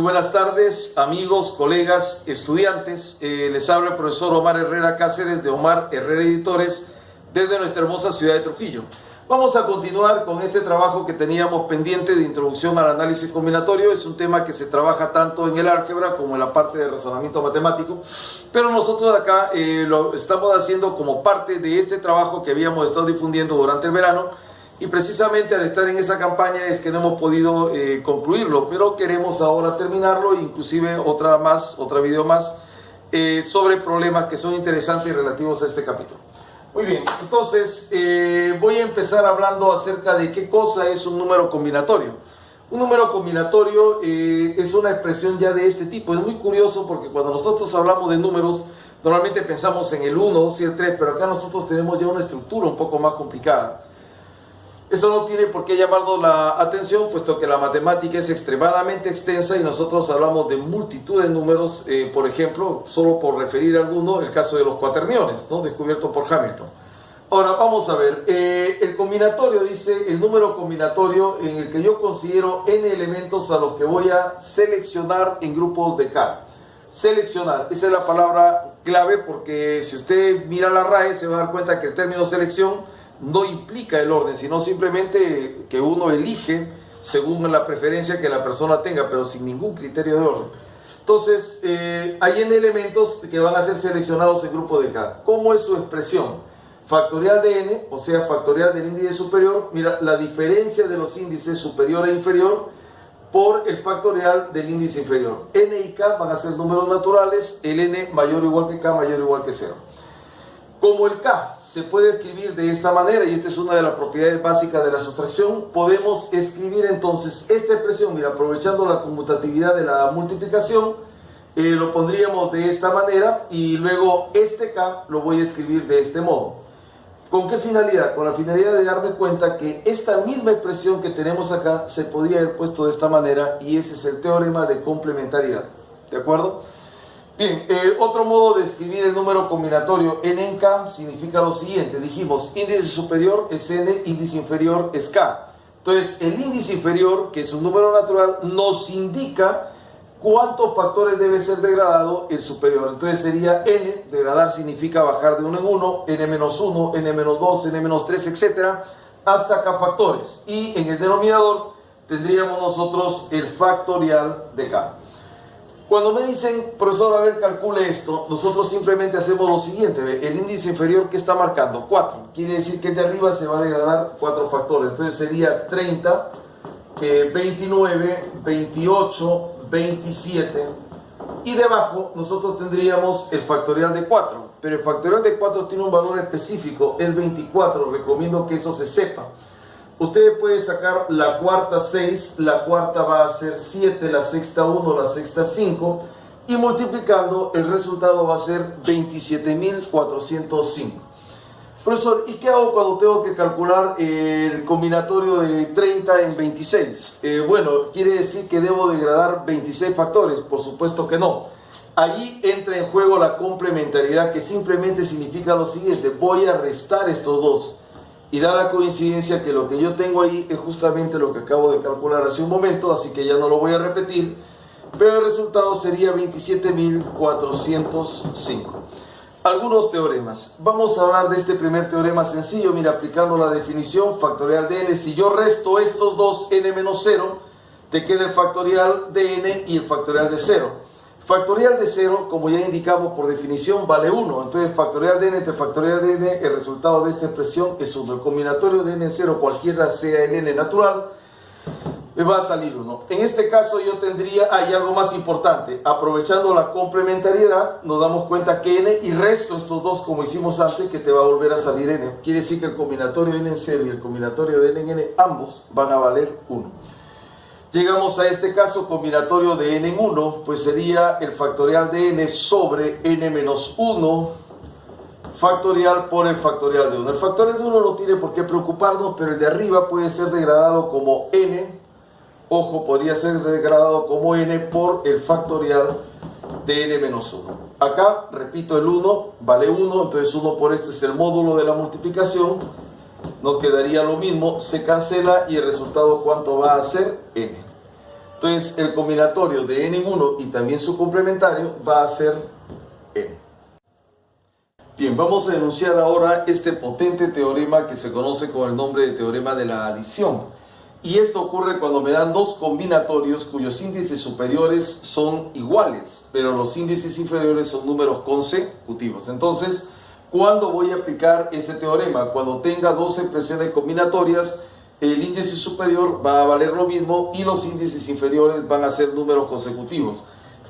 buenas tardes, amigos, colegas, estudiantes. Les habla el profesor Omar Herrera Cáceres de Omar Herrera Editores desde nuestra hermosa ciudad de Trujillo. Vamos a continuar con este trabajo que teníamos pendiente de introducción al análisis combinatorio. Es un tema que se trabaja tanto en el álgebra como en la parte de razonamiento matemático, pero nosotros acá lo estamos haciendo como parte de este trabajo que habíamos estado difundiendo durante el verano, y precisamente al estar en esa campaña es que no hemos podido concluirlo, pero queremos ahora terminarlo, inclusive otra video más sobre problemas que son interesantes y relativos a este capítulo. Muy bien, entonces voy a empezar hablando acerca de qué cosa es un número combinatorio. Un número combinatorio es una expresión ya de este tipo. Es muy curioso porque cuando nosotros hablamos de números, normalmente pensamos en el 1, 2 y el 3, pero acá nosotros tenemos ya una estructura un poco más complicada. Eso no tiene por qué llamarnos la atención, puesto que la matemática es extremadamente extensa y nosotros hablamos de multitud de números. Por ejemplo, solo por referir a alguno, el caso de los cuaterniones, ¿no?, descubierto por Hamilton. Ahora vamos a ver, el combinatorio dice, el número combinatorio en el que yo considero n elementos a los que voy a seleccionar en grupos de K. Seleccionar, esa es la palabra clave, porque si usted mira la RAE se va a dar cuenta que el término selección no implica el orden, sino simplemente que uno elige según la preferencia que la persona tenga, pero sin ningún criterio de orden. Entonces, hay n elementos que van a ser seleccionados en grupo de K. ¿Cómo es su expresión? Factorial de n, o sea, factorial del índice superior. Mira, la diferencia de los índices superior e inferior por el factorial del índice inferior. N y K van a ser números naturales, el n mayor o igual que K, mayor o igual que 0. Como el K se puede escribir de esta manera, y esta es una de las propiedades básicas de la sustracción, podemos escribir entonces esta expresión, mira, aprovechando la conmutatividad de la multiplicación, lo pondríamos de esta manera, y luego este K lo voy a escribir de este modo. ¿Con qué finalidad? Con la finalidad de darme cuenta que esta misma expresión que tenemos acá se podría haber puesto de esta manera, y ese es el teorema de complementariedad. ¿De acuerdo? Bien, otro modo de escribir el número combinatorio n en K significa lo siguiente. Dijimos, índice superior es n, índice inferior es K. Entonces, el índice inferior, que es un número natural, nos indica cuántos factores debe ser degradado el superior. Entonces sería n, degradar significa bajar de 1 en 1, n-1, n-2, n-3, etc., hasta K factores. Y en el denominador tendríamos nosotros el factorial de K. Cuando me dicen, profesor, a ver, calcule esto, nosotros simplemente hacemos lo siguiente. ¿Ve? El índice inferior, ¿qué está marcando? 4. Quiere decir que el de arriba se va a degradar 4 factores. Entonces sería 30, 29, 28, 27. Y debajo nosotros tendríamos el factorial de 4. Pero el factorial de 4 tiene un valor específico, el 24. Recomiendo que eso se sepa. Usted puede sacar la cuarta 6, la cuarta va a ser 7, la sexta 1, la sexta 5, y multiplicando el resultado va a ser 27.405. Profesor, ¿y qué hago cuando tengo que calcular el combinatorio de 30 en 26? Bueno, quiere decir que debo degradar 26 factores. Por supuesto que no. Allí entra en juego la complementariedad, que simplemente significa lo siguiente: voy a restar estos dos. Y da la coincidencia que lo que yo tengo ahí es justamente lo que acabo de calcular hace un momento, así que ya no lo voy a repetir, pero el resultado sería 27.405. Algunos teoremas. Vamos a hablar de este primer teorema sencillo. Mira, aplicando la definición, factorial de n, si yo resto estos dos, n menos 0, te queda el factorial de n y el factorial de 0. Factorial de 0, como ya indicamos por definición, vale 1. Entonces, factorial de n entre factorial de n, el resultado de esta expresión es 1. El combinatorio de n en 0, cualquiera sea el n natural, me va a salir 1. En este caso yo tendría, hay algo más importante. Aprovechando la complementariedad, nos damos cuenta que n, y resto estos dos como hicimos antes, que te va a volver a salir n. Quiere decir que el combinatorio de n en 0 y el combinatorio de n en n, ambos van a valer 1. Llegamos a este caso, combinatorio de n en 1, pues sería el factorial de n sobre n menos 1 factorial por el factorial de 1. El factorial de 1 no tiene por qué preocuparnos, pero el de arriba puede ser degradado como n. Ojo, podría ser degradado como n por el factorial de n menos 1. Acá, repito, el 1 vale 1, entonces 1 por esto es el módulo de la multiplicación. Nos quedaría lo mismo, se cancela y el resultado, ¿cuánto va a ser? N. Entonces el combinatorio de n en 1 y también su complementario va a ser n. Bien, vamos a enunciar ahora este potente teorema que se conoce con el nombre de teorema de la adición. Y esto ocurre cuando me dan dos combinatorios cuyos índices superiores son iguales, pero los índices inferiores son números consecutivos. Entonces, ¿cuándo voy a aplicar este teorema? Cuando tenga dos expresiones combinatorias, el índice superior va a valer lo mismo y los índices inferiores van a ser números consecutivos.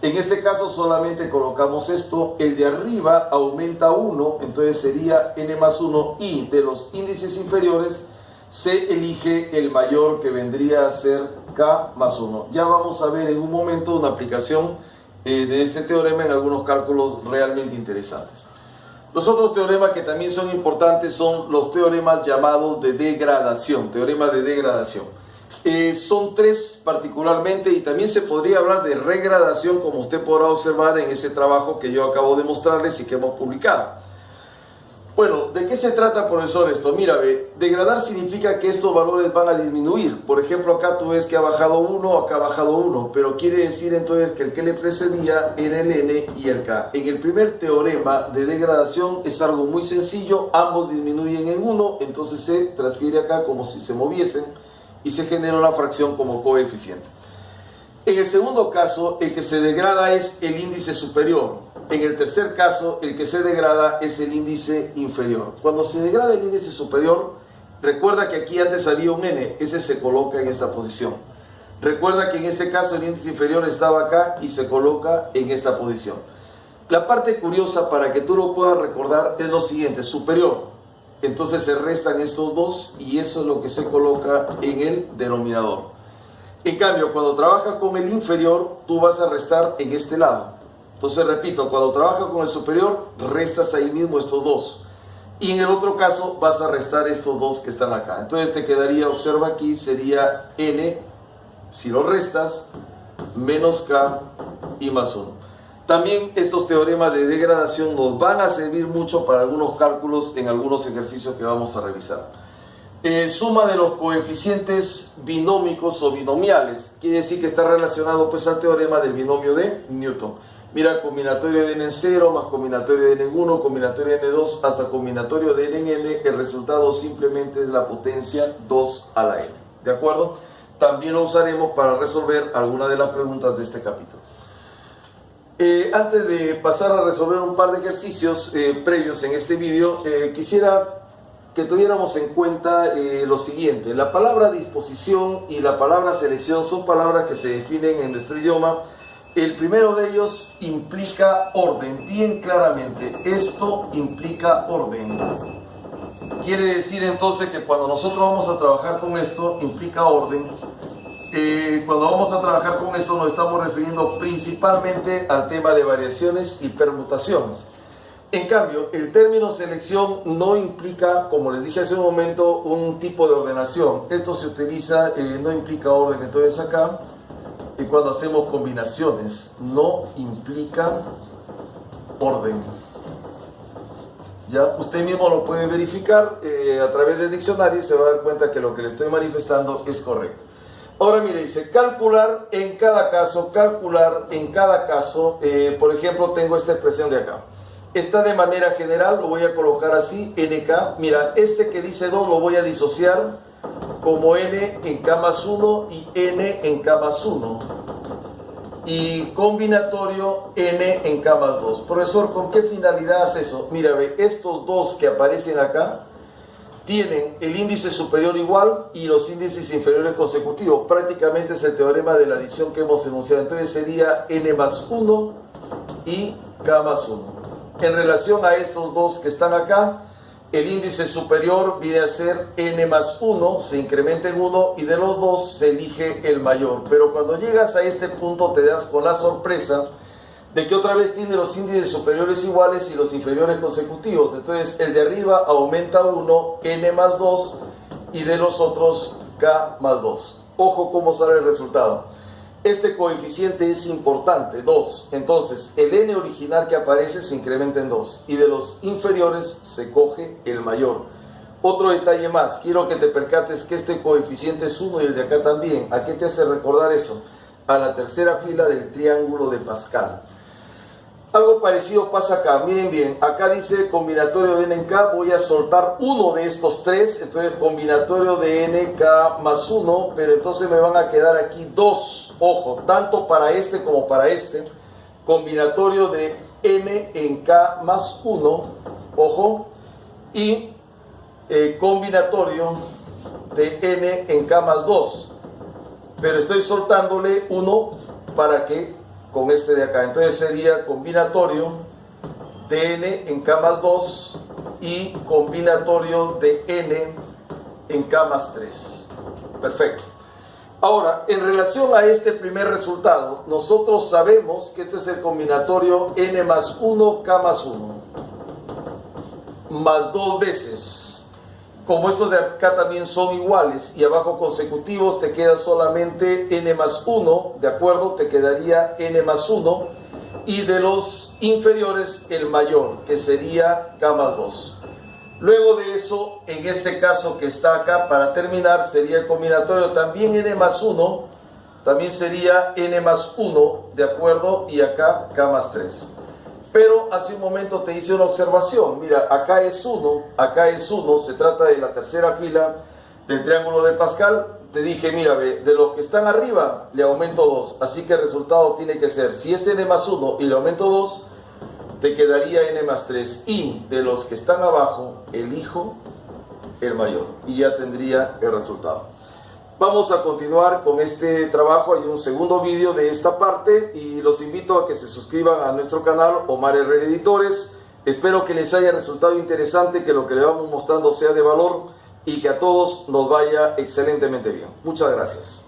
En este caso solamente colocamos esto, el de arriba aumenta 1, entonces sería n más 1, y de los índices inferiores se elige el mayor, que vendría a ser k más 1. Ya vamos a ver en un momento una aplicación de este teorema en algunos cálculos realmente interesantes. Los otros teoremas que también son importantes son los teoremas llamados de degradación, teorema de degradación. Son tres particularmente, y también se podría hablar de regradación, como usted podrá observar en ese trabajo que yo acabo de mostrarles y que hemos publicado. Bueno, ¿de qué se trata, profesor, esto? Mira, degradar significa que estos valores van a disminuir. Por ejemplo, acá tú ves que ha bajado 1, acá ha bajado 1, pero quiere decir entonces que el que le precedía era el n y el k. En el primer teorema de degradación es algo muy sencillo, ambos disminuyen en 1, entonces se transfiere acá como si se moviesen y se genera una fracción como coeficiente. En el segundo caso, el que se degrada es el índice superior. En el tercer caso, el que se degrada es el índice inferior. Cuando se degrada el índice superior, recuerda que aquí antes había un n, ese se coloca en esta posición. Recuerda que en este caso el índice inferior estaba acá y se coloca en esta posición. La parte curiosa para que tú lo puedas recordar es lo siguiente: superior. Entonces se restan estos dos y eso es lo que se coloca en el denominador. En cambio, cuando trabajas con el inferior, tú vas a restar en este lado. Entonces, repito, cuando trabajas con el superior, restas ahí mismo estos dos. Y en el otro caso, vas a restar estos dos que están acá. Entonces te quedaría, observa aquí, sería n, si lo restas, menos k y más 1. También estos teoremas de degradación nos van a servir mucho para algunos cálculos en algunos ejercicios que vamos a revisar. Suma de los coeficientes binómicos o binomiales, quiere decir que está relacionado pues al teorema del binomio de Newton. Mira, combinatorio de n en 0 más combinatorio de n en 1, combinatorio de n en 2 hasta combinatorio de n en n, el resultado simplemente es la potencia 2 a la n. ¿De acuerdo? También lo usaremos para resolver algunas de las preguntas de este capítulo. Antes de pasar a resolver un par de ejercicios previos en este vídeo, quisiera que tuviéramos en cuenta lo siguiente. La palabra disposición y la palabra selección son palabras que se definen en nuestro idioma. El primero de ellos implica orden, bien claramente. Esto implica orden. Quiere decir entonces que cuando nosotros vamos a trabajar con esto, implica orden. Cuando vamos a trabajar con eso nos estamos refiriendo principalmente al tema de variaciones y permutaciones. En cambio, el término selección no implica, como les dije hace un momento, un tipo de ordenación. Esto se utiliza, no implica orden. Entonces acá, y cuando hacemos combinaciones, no implica orden. Ya, usted mismo lo puede verificar a través del diccionario y se va a dar cuenta que lo que le estoy manifestando es correcto. Ahora mire, dice calcular en cada caso, por ejemplo, tengo esta expresión de acá. Esta de manera general lo voy a colocar así, nk. Mira, este que dice 2 lo voy a disociar como n en k más 1 y n en k más 1. Y combinatorio n en k más 2. Profesor, ¿con qué finalidad hace eso? Mira, ve, estos dos que aparecen acá tienen el índice superior igual y los índices inferiores consecutivos. Prácticamente es el teorema de la adición que hemos enunciado. Entonces sería n más 1 y k más 1. En relación a estos dos que están acá, el índice superior viene a ser n más 1, se incrementa en 1 y de los dos se elige el mayor. Pero cuando llegas a este punto te das con la sorpresa de que otra vez tiene los índices superiores iguales y los inferiores consecutivos. Entonces el de arriba aumenta 1, n más 2 y de los otros k más 2. Ojo cómo sale el resultado. Este coeficiente es importante, 2. Entonces, el n original que aparece se incrementa en 2. Y de los inferiores se coge el mayor. Otro detalle más. Quiero que te percates que este coeficiente es 1 y el de acá también. ¿A qué te hace recordar eso? a la tercera fila del triángulo de Pascal. Algo parecido pasa acá, miren bien, acá dice combinatorio de n en k, voy a soltar uno de estos tres, entonces combinatorio de n k más 1, pero entonces me van a quedar aquí dos, ojo, tanto para este como para este, combinatorio de n en k más 1, ojo, y combinatorio de n en k más 2, pero estoy soltándole uno para que con este de acá, entonces sería combinatorio de n en k más 2 y combinatorio de n en k más 3. Perfecto. Ahora, en relación a este primer resultado, nosotros sabemos que este es el combinatorio n más 1, k más 1, más dos veces. Como estos de acá también son iguales y abajo consecutivos, te queda solamente n más 1, ¿de acuerdo? Te quedaría n más 1, y de los inferiores el mayor, que sería k más 2. Luego de eso, en este caso que está acá, para terminar, sería el combinatorio también n más 1, también sería n más 1, ¿de acuerdo? Y acá k más 3. Pero hace un momento te hice una observación, mira, acá es 1, se trata de la tercera fila del triángulo de Pascal. Te dije, mira, de los que están arriba le aumento 2, así que el resultado tiene que ser, si es n más 1 y le aumento 2, te quedaría n más 3, y de los que están abajo, elijo el mayor, y ya tendría el resultado. Vamos a continuar con este trabajo. Hay un segundo vídeo de esta parte y los invito a que se suscriban a nuestro canal Omar Herrera Editores. Espero que les haya resultado interesante, que lo que le vamos mostrando sea de valor y que a todos nos vaya excelentemente bien. Muchas gracias.